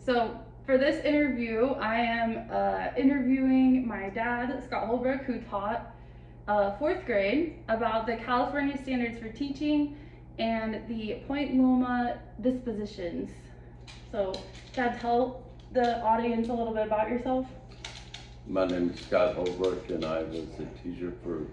So for this interview, I am interviewing my dad, Scott Holbrook, who taught fourth grade about the California Standards for Teaching and the Point Loma dispositions. So, Dad, tell the audience a little bit about yourself. My name is Scott Holbrook, and I was a teacher for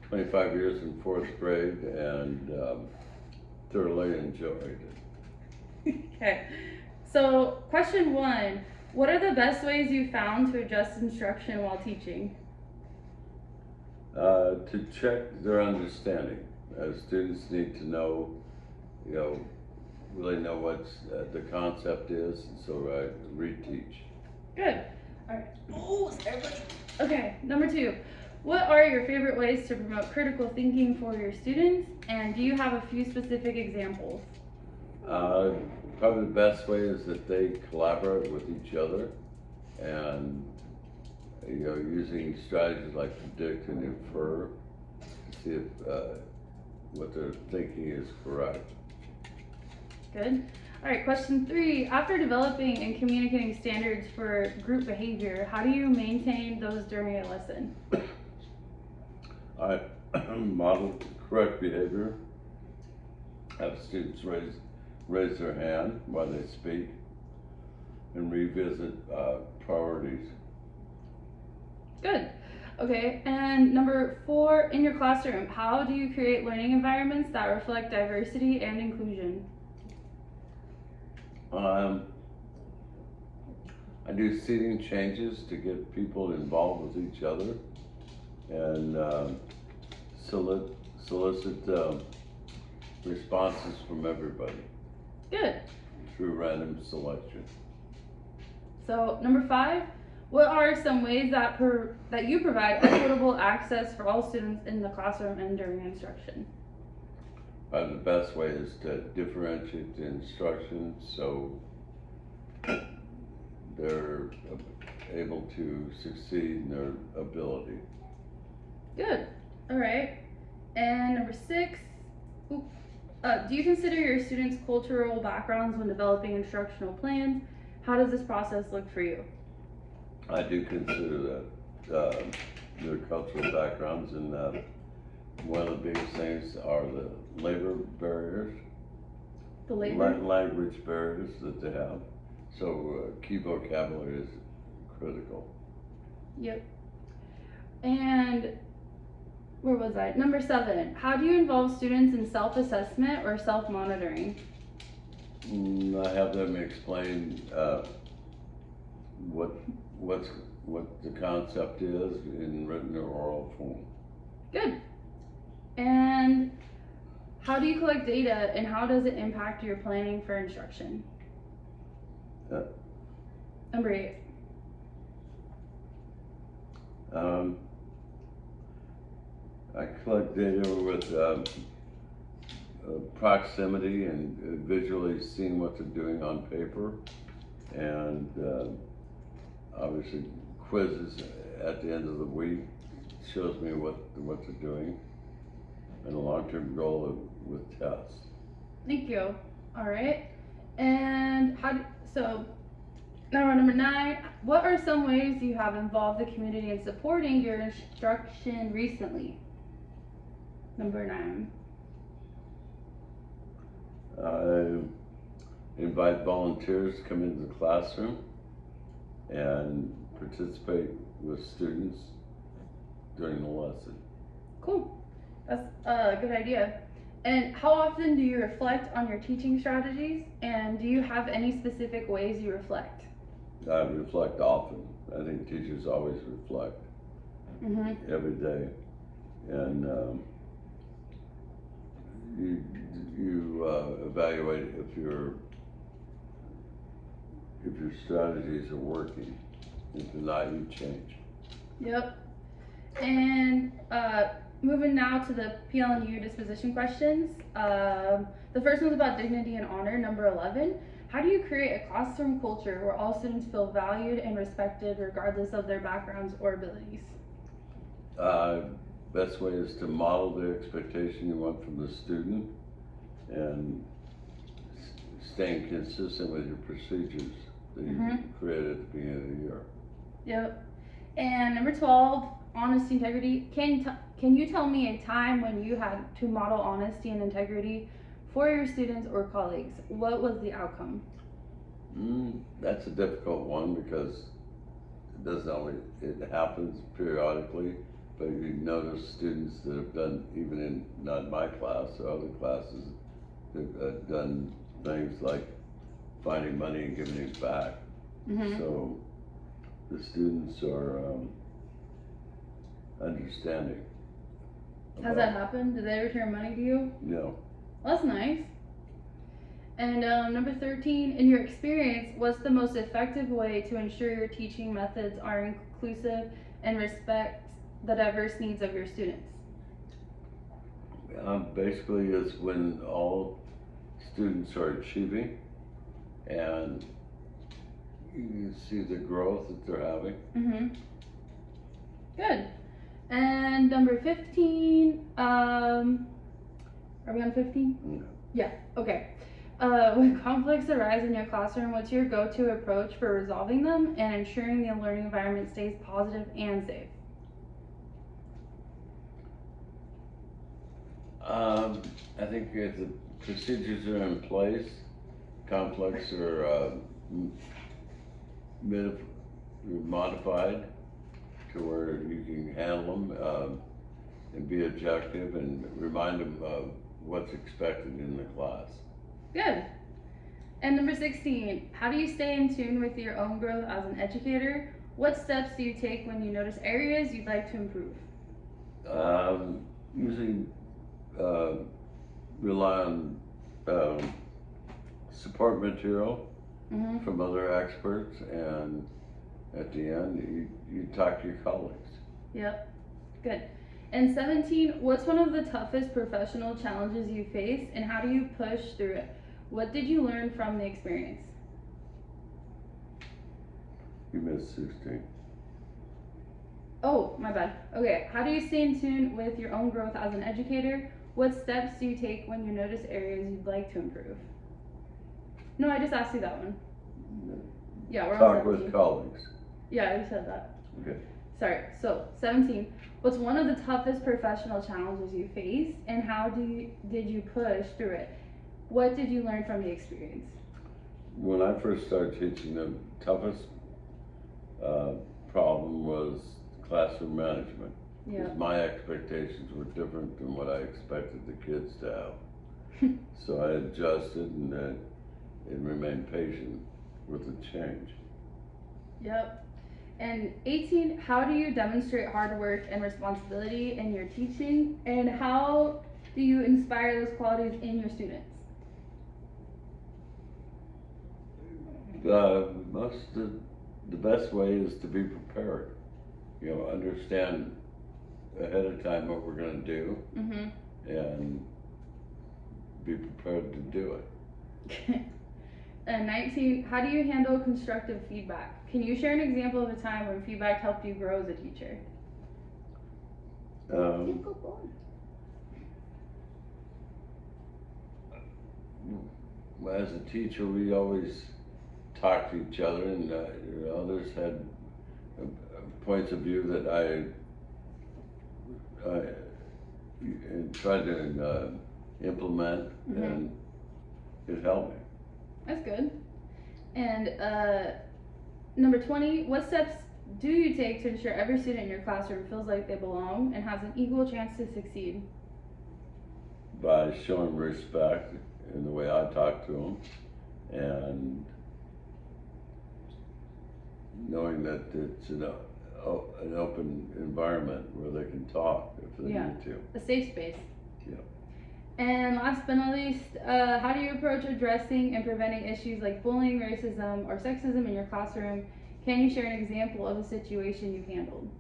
25 years in fourth grade and thoroughly enjoyed it. Okay, so question one, what are the best ways you found to adjust instruction while teaching? To check their understanding. Students need to know, really know what the concept is, and so I reteach. Good. All right. Oh, everybody. Okay, number two. What are your favorite ways to promote critical thinking for your students, and do you have a few specific examples? Probably the best way is that they collaborate with each other and using strategies like predict and infer to see if what they're thinking is correct. Good. All right, question three. After developing and communicating standards for group behavior, how do you maintain those during a lesson? I model correct behavior, have students raise their hand while they speak, and revisit priorities. Good. Okay, and number four, in your classroom, how do you create learning environments that reflect diversity and inclusion? I do seating changes to get people involved with each other and solicit responses from everybody. Good. Through random selection. So number five, what are some ways that you provide equitable access for all students in the classroom and during instruction? The best way is to differentiate the instruction so they're able to succeed in their ability. Good. All right. And number six, do you consider your students' cultural backgrounds when developing instructional plans? How does this process look for you? I do consider that their cultural backgrounds, and one of the biggest things are the labor barriers, The labor? language barriers that they have. So key vocabulary is critical. Yep. And where was I? Number seven, how do you involve students in self-assessment or self-monitoring? I have them explain what the concept is in written or oral form. Good. And how do you collect data and how does it impact your planning for instruction? Number eight. I collect data with proximity and visually seeing what they're doing on paper, and obviously quizzes at the end of the week shows me what they're doing, and a long-term goal with tests. Thank you. All right. And so now number nine, what are some ways you have involved the community in supporting your instruction recently? Number nine. I invite volunteers to come into the classroom and participate with students during the lesson. Cool. That's a good idea. And how often do you reflect on your teaching strategies? And do you have any specific ways you reflect? I reflect often. I think teachers always reflect every day. And you evaluate if your strategies are working. If they're not, you change. Yep. And moving now to the PLNU disposition questions. The first one's about dignity and honor, number 11. How do you create a classroom culture where all students feel valued and respected regardless of their backgrounds or abilities? Best way is to model the expectation you want from the student and staying consistent with your procedures that you created at the beginning of the year. Yep. And number 12, honesty, integrity. Can you tell me a time when you had to model honesty and integrity for your students or colleagues? What was the outcome? That's a difficult one because it happens periodically, but you notice students that have done, even in not my class or other classes, have done things like finding money and giving it back. So the students are understanding. Has that happened? Did they return money to you? No. Well, that's nice. And number 13, in your experience, what's the most effective way to ensure your teaching methods are inclusive and respect the diverse needs of your students? Basically, it's when all students are achieving and you see the growth that they're having. Good. And number 15, are we on 15? No. Yeah, okay. When conflicts arise in your classroom, what's your go-to approach for resolving them and ensuring the learning environment stays positive and safe? I think if the procedures are in place, conflicts are modified to where you can handle them and be objective and remind them of what's expected in the class. Good. And number 16, how do you stay in tune with your own growth as an educator? What steps do you take when you notice areas you'd like to improve? Usually rely on support material from other experts, and at the end you talk to your colleagues. Yep, good. And 17, what's one of the toughest professional challenges you face and how do you push through it? What did you learn from the experience? You missed 16. Oh, my bad. Okay, how do you stay in tune with your own growth as an educator? What steps do you take when you notice areas you'd like to improve? No, I just asked you that one. Yeah, we're on Talk 17. with colleagues. Yeah, I said that. Okay. Sorry, so 17. What's one of the toughest professional challenges you faced and how did you push through it? What did you learn from the experience? When I first started teaching, the toughest problem was classroom management. Yeah. Because my expectations were different than what I expected the kids to have. So I adjusted and remained patient with the change. Yep. And 18, how do you demonstrate hard work and responsibility in your teaching, and how do you inspire those qualities in your students? The best way is to be prepared. You know, understand ahead of time what we're going to do, and be prepared to do it. And 19, how do you handle constructive feedback? Can you share an example of a time when feedback helped you grow as a teacher? As a teacher, we always talked to each other, and others had points of view that I tried to implement, and it helped me. That's good. And number 20, what steps do you take to ensure every student in your classroom feels like they belong and has an equal chance to succeed? By showing respect in the way I talk to them, and knowing that it's an open environment where they can talk if they need to. A safe space. Yeah. And last but not least, how do you approach addressing and preventing issues like bullying, racism, or sexism in your classroom? Can you share an example of a situation you've handled?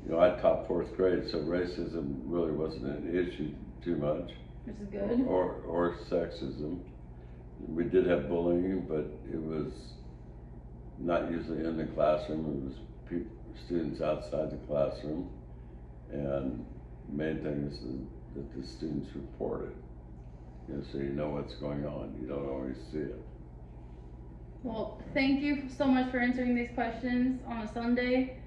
You know, I taught 4th grade, so racism really wasn't an issue too much. Which is good. Or sexism. We did have bullying, but it was not usually in the classroom. It was students outside the classroom, and main thing is that the students reported. so you know what's going on. You don't always see it. Well, thank you so much for answering these questions on a Sunday.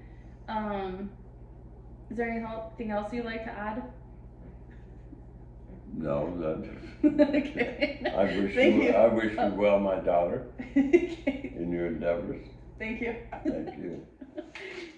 Is there anything else you'd like to add? No, that. Okay. I wish you well, my daughter, Okay. in your endeavors. Thank you. Thank you.